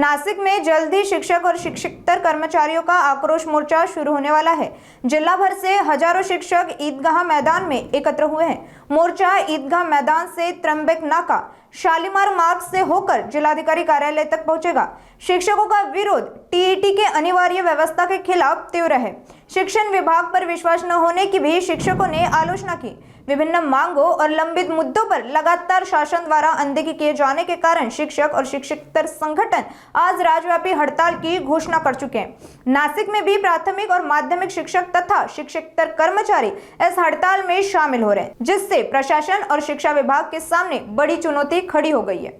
नासिक में जल्द ही शिक्षक और शिक्षकेतर कर्मचारियों का आक्रोश मोर्चा शुरू होने वाला है। जिला भर से हजारों शिक्षक ईदगाह मैदान में एकत्र हुए हैं। मोर्चा ईदगाह मैदान से त्र्यंबक नाका शालीमार मार्ग से होकर जिलाधिकारी कार्यालय तक पहुंचेगा। शिक्षकों का विरोध टीईटी के अनिवार्य व्यवस्था के खिलाफ तीव्र है। शिक्षण विभाग पर विश्वास न होने की भी शिक्षकों ने आलोचना की। विभिन्न मांगों और लंबित मुद्दों पर लगातार शासन द्वारा अनदेखी किए जाने के कारण शिक्षक और शिक्षकेतर संगठन आज राज्यव्यापी हड़ताल की घोषणा कर चुके हैं। नासिक में भी प्राथमिक और माध्यमिक शिक्षक तथा शिक्षकेतर कर्मचारी इस हड़ताल में शामिल हो रहे हैं, जिससे प्रशासन और शिक्षा विभाग के सामने बड़ी चुनौती खड़ी हो गई है।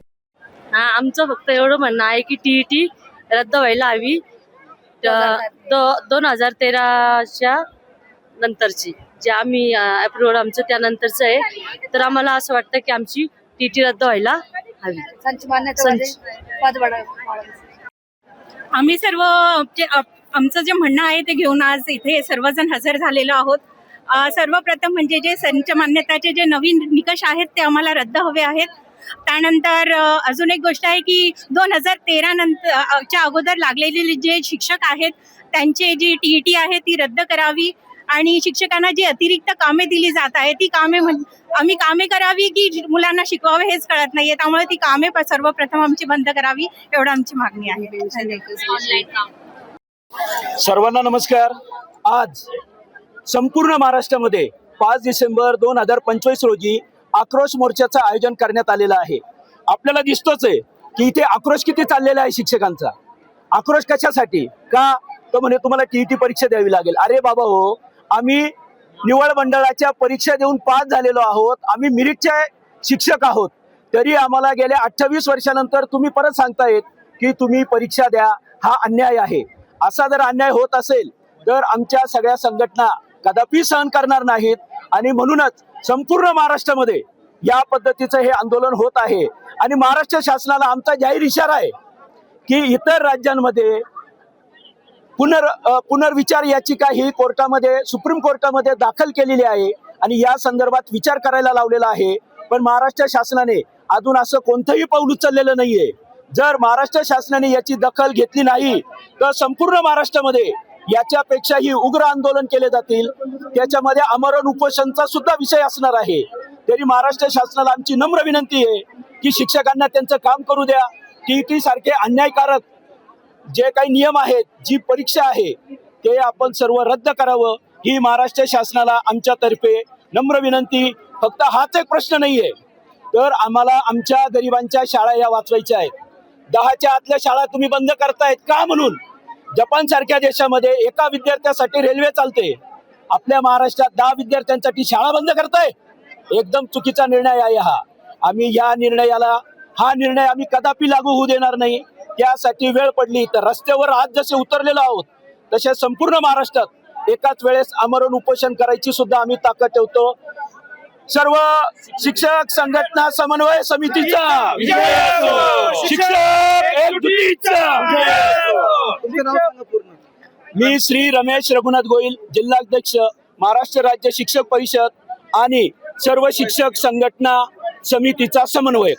आमचं फक्त एवढं म्हणणं आहे की टीईटी रद्द व्हायला हवी 2013च्या नंतरची जे आम्ही अप्रूव्हल आमचं त्यानंतरचं आहे, तर आम्हाला असं वाटतं की आमची टीटी रद्द व्हायला हवी। आम्ही सर्व आमचं जे म्हणणं आहे ते घेऊन आज इथे सर्वजण हजर झालेलो आहोत। सर्वप्रथम म्हणजे जे संच मान्यताचे जे नवीन निकष आहेत ते आम्हाला रद्द हवे आहेत। त्यानंतर अजून एक गोष्ट आहे की 2013 नंतरच्या अगोदर लागलेले जे शिक्षक आहेत त्यांची जी टीईटी आहे ती रद्द करावी आणि शिक्षकांना जी अतिरिक्त कामे दिली जात आहे ती कामे आम्ही कामे करावी की मुलांना शिकवावे हेच कळत नाहीये। त्यामुळे ती कामे सर्वप्रथम आमची बंद करावी एवढं आमची मागणी आहे। सर्वांना नमस्कार। आज संपूर्ण महाराष्ट्रामध्ये 5 डिसेंबर 2025 रोजी आक्रोश मोर्चाचं आयोजन करण्यात आलेलं आहे। आपल्याला दिसतोच आहे की इथे आक्रोश किती चाललेला आहे शिक्षकांचा। आक्रोश कशासाठी का तो म्हणे तुम्हाला टीईटी परीक्षा द्यावी लागेल। अरे बाबा हो, आम्ही निवड मंडळाच्या परीक्षा देऊन पास झालेलो आहोत, आम्ही मेरिटचे शिक्षक आहोत, तरी आम्हाला गेल्या 28 वर्षानंतर तुम्ही परत सांगतायत की तुम्ही परीक्षा द्या। हा अन्याय आहे। असा जर अन्याय होत असेल तर आमच्या सगळ्या संघटना कदापि सहन करणार नाहीत आणि म्हणूनच संपूर्ण महाराष्ट्रामध्ये या पद्धतीचं हे आंदोलन होत आहे। आणि महाराष्ट्र शासनाला आमचा जाहीर इशारा आहे की इतर राज्यांमध्ये पुनर्विचार याचिका ही कोर्टामध्ये सुप्रीम कोर्टामध्ये दाखल केलेली आहे आणि या संदर्भात विचार करायला लावलेला आहे, पण महाराष्ट्र शासनाने अजून असं कोणतंही पाऊल उचललेलं नाहीये। जर महाराष्ट्र शासनाने याची दखल घेतली नाही तर संपूर्ण महाराष्ट्रामध्ये याच्यापेक्षाही उग्र आंदोलन केले जातील। त्याच्यामध्ये आमरण उपोषणचा सुद्धा विषय असणार आहे। तरी महाराष्ट्र शासनाला आमची नम्र विनंती आहे की शिक्षकांना त्यांचं काम करू द्या। टीईटी सारखे अन्यायकारक जे काही नियम आहेत, जी परीक्षा आहे, ते आपण सर्व रद्द करावं ही महाराष्ट्र शासनाला आमच्यातर्फे नम्र विनंती। फक्त हाच एक प्रश्न नाहीये, तर आम्हाला आमच्या गरिबांच्या शाळा या वाचवायच्या आहेत। 10च्या आतल्या शाळा तुम्ही बंद करतायत का म्हणून? जपान सारख्या देशामध्ये एका विद्यार्थ्यासाठी रेल्वे चालते, आपल्या महाराष्ट्रात 10 विद्यार्थ्यांसाठी शाळा बंद करताय। एकदम चुकीचा निर्णय आहे हा। आम्ही हा निर्णय आम्ही कदापि लागू होऊ देणार नाही। त्यासाठी वेळ पडली तर रस्त्यावर आज जसे उतरलेलो आहोत तसे संपूर्ण महाराष्ट्रात एकाच वेळेस आमरण उपोषण करायची सुद्धा आम्ही ताकद ठेवतो। सर्व शिक्षक संघटना समन्वय समितीचा शिक्षक एकजुटीचा। मी श्री रमेश रघुनाथ गोयल, जिल्हाध्यक्ष, महाराष्ट्र राज्य शिक्षक परिषद आणि सर्व शिक्षक संघटना समितीचा समन्वयक।